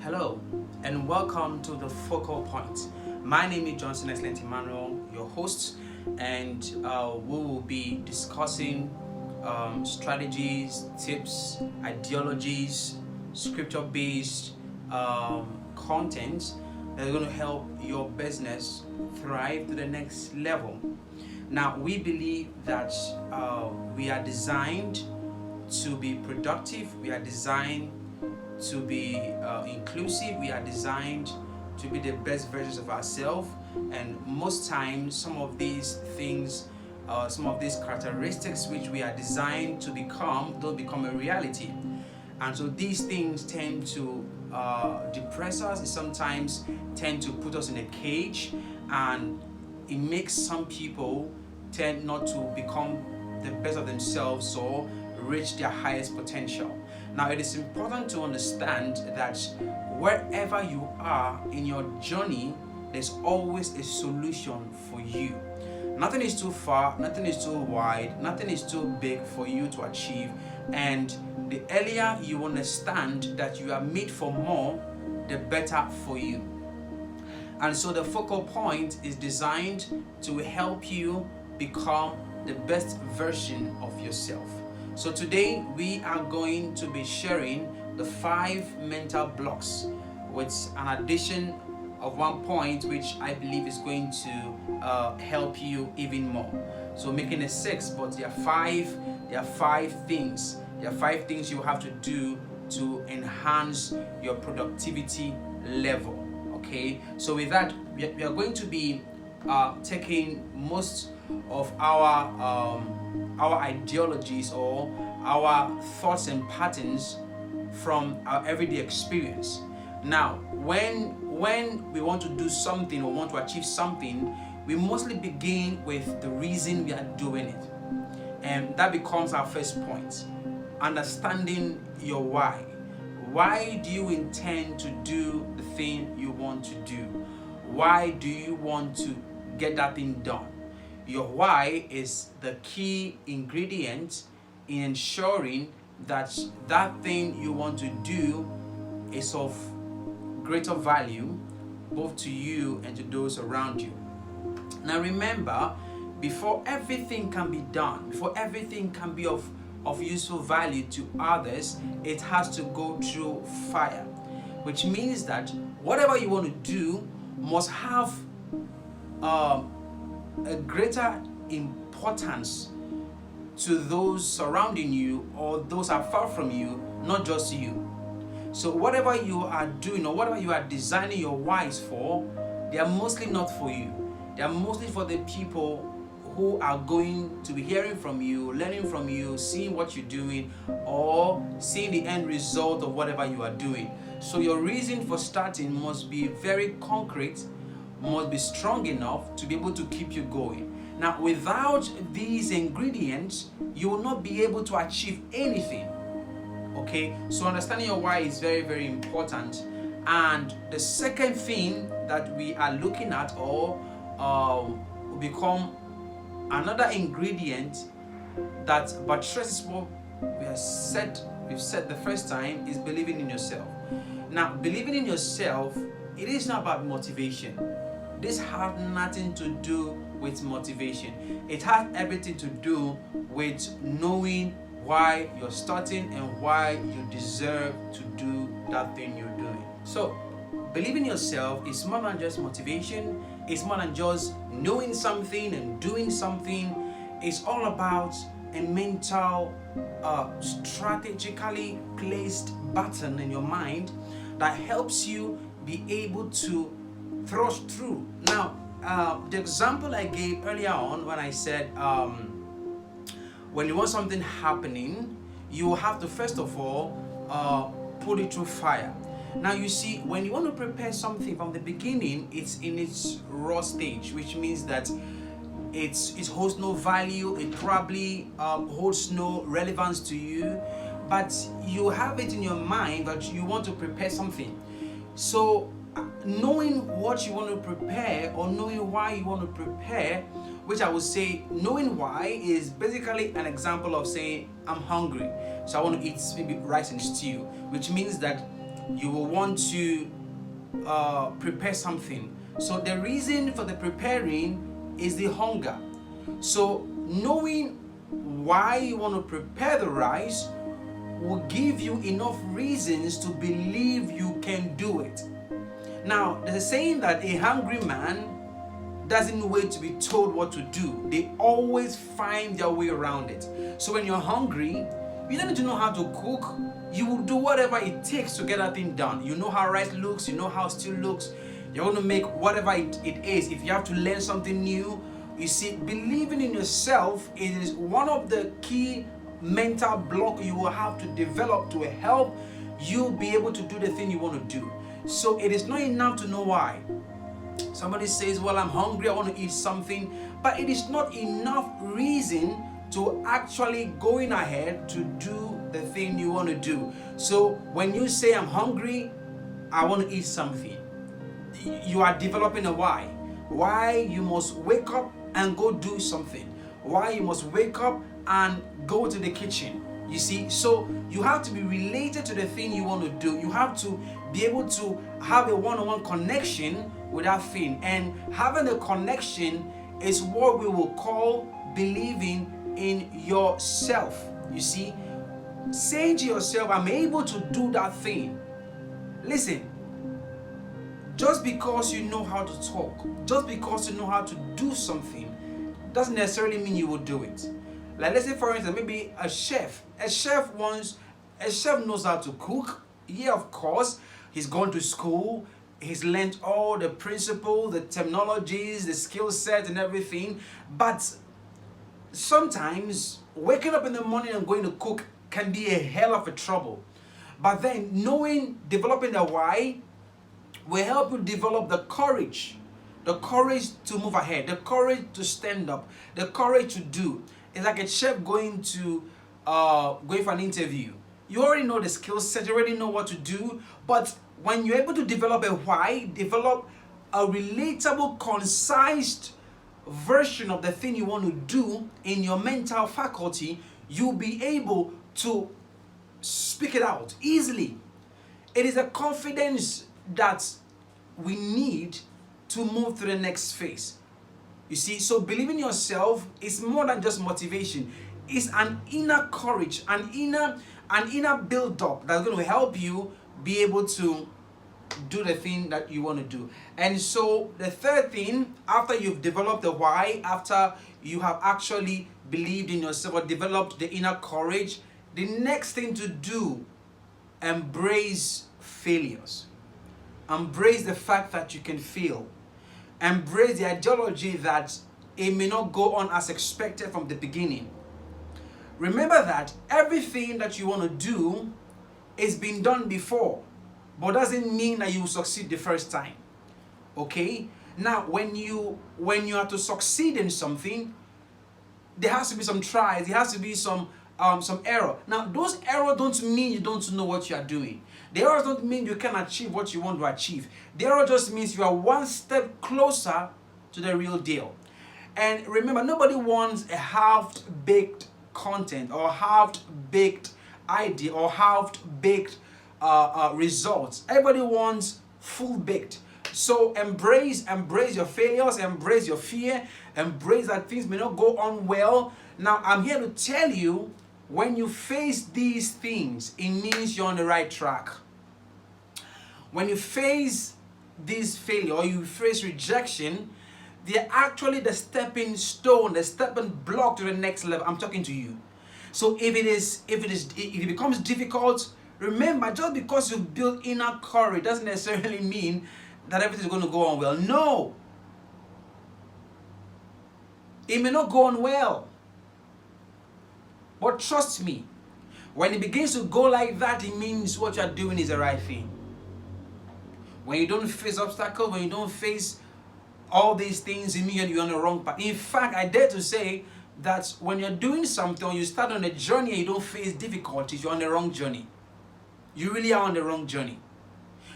Hello, and welcome to the Focal Point. My name is Johnson Excellent Emmanuel, your host, and we will be discussing strategies, tips, ideologies, scripture-based content that are going to help your business thrive to the next level. Now, we believe that we are designed to be productive, we are designed to be inclusive, we are designed to be the best versions of ourselves, and most times some of these things, some of these characteristics which we are designed to become don't become a reality. And so these things tend to depress us. It sometimes tend to put us in a cage, and it makes some people tend not to become the best of themselves or reach their highest potential. Now, it is important to understand that wherever you are in your journey, there's always a solution for you. Nothing is too far, nothing is too wide, nothing is too big for you to achieve. And the earlier you understand that you are made for more, the better for you. And so the Focal Point is designed to help you become the best version of yourself. So today we are going to be sharing the 5 mental blocks with an addition of 1 point which I believe is going to help you even more. So making it 6, but there are 5 things. There are 5 things you have to do to enhance your productivity level. Okay, so with that, we are going to be taking most of our ideologies or our thoughts and patterns from our everyday experience. Now, when we want to do something or want to achieve something, we mostly begin with the reason we are doing it, and that becomes our first point: understanding your why. Why do you intend to do the thing you want to do? Why do you want to get that thing done? Your why is the key ingredient in ensuring that that thing you want to do is of greater value both to you and to those around you. Now remember, before everything can be done, before everything can be of useful value to others, it has to go through fire, which means that whatever you want to do must have a greater importance to those surrounding you or those are far from you, not just you. So whatever you are doing or whatever you are designing your whys for, they are mostly not for you. They are mostly for the people who are going to be hearing from you, learning from you, seeing what you're doing, or seeing the end result of whatever you are doing. So your reason for starting must be very concrete, must be strong enough to be able to keep you going. Now, without these ingredients, you will not be able to achieve anything. Okay, so understanding your why is very, very important. And the second thing that we are looking at or will become another ingredient that buttresses what we've said the first time is believing in yourself. Now, believing in yourself, it is not about motivation. This has nothing to do with motivation. It has everything to do with knowing why you're starting and why you deserve to do that thing you're doing. So, believing in yourself is more than just motivation. It's more than just knowing something and doing something. It's all about a mental, strategically placed button in your mind that helps you be able to thrust through. Now, the example I gave earlier on when I said when you want something happening, you have to first of all put it through fire. Now you see, when you want to prepare something from the beginning, it's in its raw stage, which means that it holds no value, it probably holds no relevance to you, but you have it in your mind that you want to prepare something. So knowing what you want to prepare or knowing why you want to prepare which I would say knowing why is basically an example of saying I'm hungry, so I want to eat maybe rice and stew, which means that you will want to prepare something. So the reason for the preparing is the hunger. So knowing why you want to prepare the rice will give you enough reasons to believe you can do it. Now, there's a saying that a hungry man doesn't wait to be told what to do. They always find their way around it. So when you're hungry, you don't need to know how to cook. You will do whatever it takes to get that thing done. You know how rice looks, you know how stew looks. You're going to make whatever it is. If you have to learn something new, you see, believing in yourself is one of the key mental block you will have to develop to help you be able to do the thing you want to do. So it is not enough to know why. Somebody says, well, I'm hungry, I want to eat something, but it is not enough reason to actually going ahead to do the thing you want to do. So when you say I'm hungry, I want to eat something, you are developing a why. Why you must wake up and go do something. Why you must wake up and go to the kitchen. You see, so you have to be related to the thing you want to do. You have to be able to have a one-on-one connection with that thing. And having a connection is what we will call believing in yourself. You see, saying to yourself, I'm able to do that thing. Listen, just because you know how to talk, just because you know how to do something, doesn't necessarily mean you will do it. Like, let's say for instance, maybe a chef knows how to cook. Yeah, of course, he's gone to school, he's learned all the principles, the terminologies, the skill set and everything. But sometimes waking up in the morning and going to cook can be a hell of a trouble. But then developing the why will help you develop the courage to move ahead, the courage to stand up, the courage to do. It's like a chef going for an interview. You already know the skill set, you already know what to do, but when you're able to develop a why, develop a relatable, concise version of the thing you want to do in your mental faculty, you'll be able to speak it out easily. It is a confidence that we need to move to the next phase. You see, so believing in yourself is more than just motivation. It's an inner courage, an inner build-up that's going to help you be able to do the thing that you want to do. And so the third thing, after you've developed the why, after you have actually believed in yourself or developed the inner courage, the next thing to do, embrace failures. Embrace the fact that you can fail. Embrace the ideology that it may not go on as expected from the beginning. Remember that everything that you want to do is been done before, but doesn't mean that you will succeed the first time. Okay? Now, when you are to succeed in something, there has to be some tries, there has to be some error. Now, those errors don't mean you don't know what you are doing. The errors don't mean you can achieve what you want to achieve. The error just means you are one step closer to the real deal. And remember, nobody wants a half-baked content or half-baked idea or half-baked results. Everybody wants full-baked. So embrace your failures, embrace your fear, embrace that things may not go on well. Now, I'm here to tell you, when you face these things, it means you're on the right track. When you face this failure or you face rejection, they're actually the stepping stone, the stepping block to the next level. I'm talking to you. So if it becomes difficult, remember, just because you've built inner courage doesn't necessarily mean that everything's going to go on well. No. It may not go on well. But trust me, when it begins to go like that, it means what you're doing is the right thing. When you don't face obstacles, when you don't face all these things, it means you're on the wrong path. In fact, I dare to say that when you're doing something, or you start on a journey and you don't face difficulties, you're on the wrong journey. You really are on the wrong journey.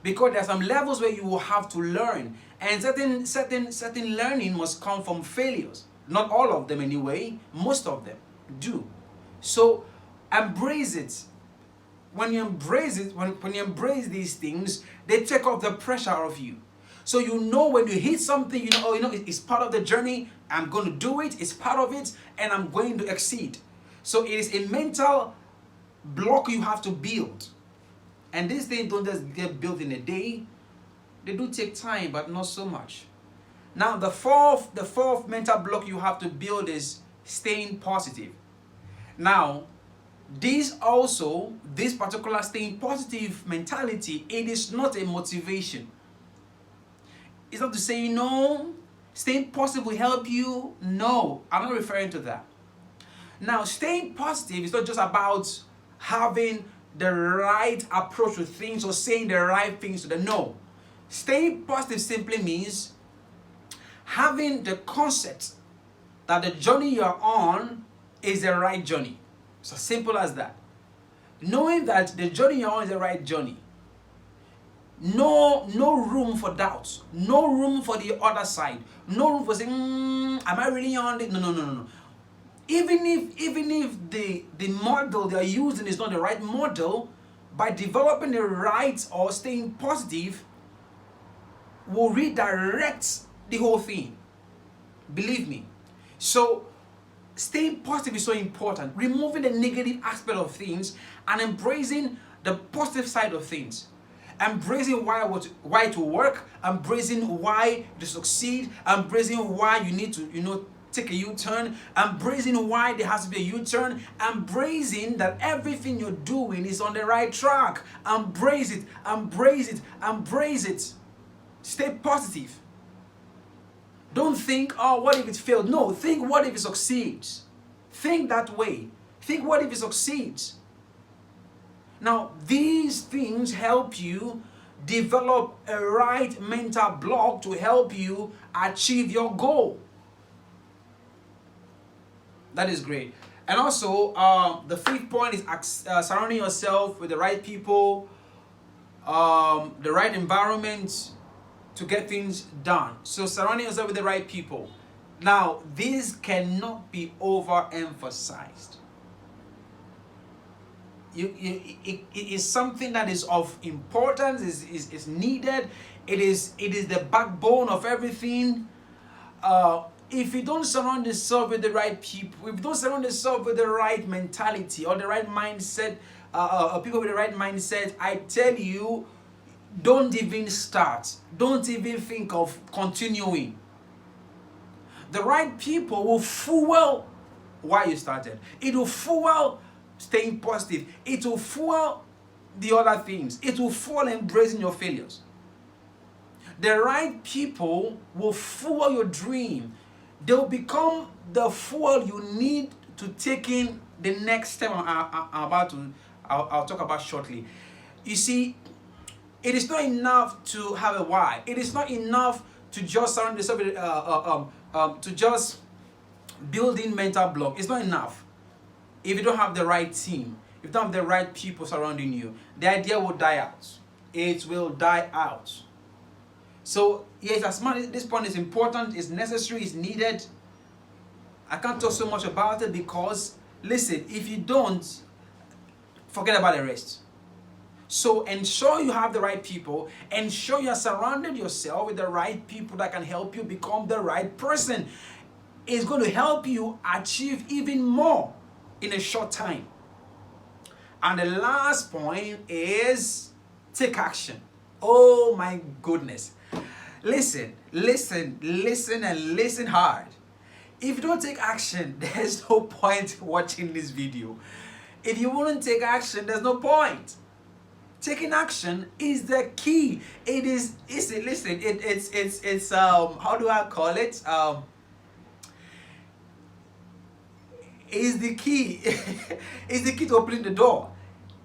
Because there are some levels where you will have to learn. And certain learning must come from failures. Not all of them anyway, most of them do. So embrace it. When you embrace it, when you embrace these things, they take off the pressure of you. So you know when you hit something, you know, oh, you know, it's part of the journey. I'm going to do it. It's part of it, and I'm going to exceed. So it is a mental block you have to build. And these things don't just get built in a day. They do take time, but not so much. Now, the fourth mental block you have to build is staying positive. Now, this particular staying positive mentality, it is not a motivation. It's not to say, no, staying positive will help you. No, I'm not referring to that. Now, staying positive is not just about having the right approach to things or saying the right things to them. No. Staying positive simply means having the concept that the journey you're on is the right journey. It's as simple as that. Knowing that the journey you're on is the right journey. No room for doubts. No room for the other side. No room for saying, am I really on it? No. Even if the model they're using is not the right model, by developing the right or staying positive will redirect the whole thing. Believe me. So staying positive is so important. Removing the negative aspect of things and embracing the positive side of things. Embracing why it will work, embracing why to succeed, embracing why you need to, take a U-turn, embracing why there has to be a U-turn, embracing that everything you're doing is on the right track. Embrace it, embrace it, embrace it. Stay positive. Don't think, oh, what if it failed? No, think, what if it succeeds? Think that way. Think, what if it succeeds? Now, these things help you develop a right mental block to help you achieve your goal. That is great. And also, the fifth point is surrounding yourself with the right people, the right environment to get things done. So surrounding yourself with the right people. Now, this cannot be overemphasized. It is something that is of importance, is needed. It is the backbone of everything. If you don't surround yourself with the right people, if you don't surround yourself with the right mentality or the right mindset, people with the right mindset, I tell you, don't even start. Don't even think of continuing. The right people will fuel why you started. It will fuel staying positive. It will fuel the other things. It will fuel embracing your failures. The right people will fuel your dream. They'll become the fuel you need to take in the next step I'll talk about shortly. You see, it is not enough to have a why. It is not enough to just surround yourself with, to just build in mental block. It's not enough. If you don't have the right team, if you don't have the right people surrounding you, the idea will die out. It will die out. So yes, as much as this point is important, it's necessary, it's needed. I can't talk so much about it because, listen, if you don't, forget about the rest. So ensure you have the right people. Ensure you are surrounded yourself with the right people that can help you become the right person. It's going to help you achieve even more in a short time. And the last point is take action. Oh my goodness. Listen and listen hard. If you don't take action, there's no point watching this video. If you wouldn't take action, there's no point. Taking action is the key. It's how do I call it? Is the key. It's the key to opening the door.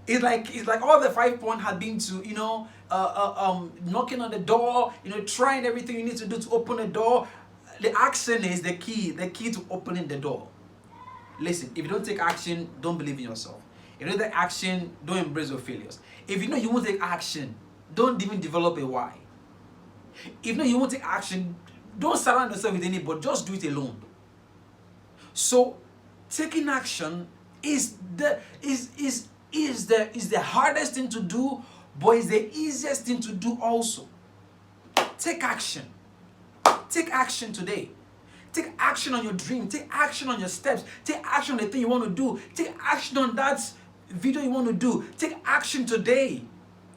It's like all the 5 points had been to, knocking on the door, trying everything you need to do to open the door. The action is the key to opening the door. Listen, if you don't take action, don't believe in yourself. If you don't take action, don't embrace your failures. If you know you won't take action, don't even develop a why. If you know you won't take action, don't surround yourself with anybody, just do it alone. So taking action is the hardest thing to do, but it's the easiest thing to do also. Take action. Take action today. Take action on your dream. Take action on your steps. Take action on the thing you want to do. Take action on that video you want to do. Take action today.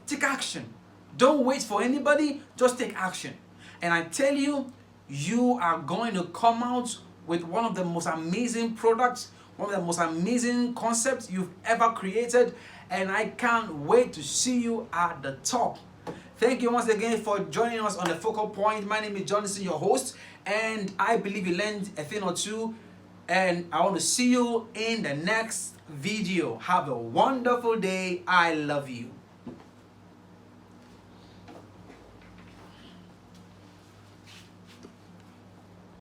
Take action. Don't wait for anybody. Just take action. And I tell you, you are going to come out with one of the most amazing products, one of the most amazing concepts you've ever created. And I can't wait to see you at the top. Thank you once again for joining us on the Focal Point. My name is Jonathan, your host, and I believe you learned a thing or two. And I want to see you in the next video. Have a wonderful day. I love you.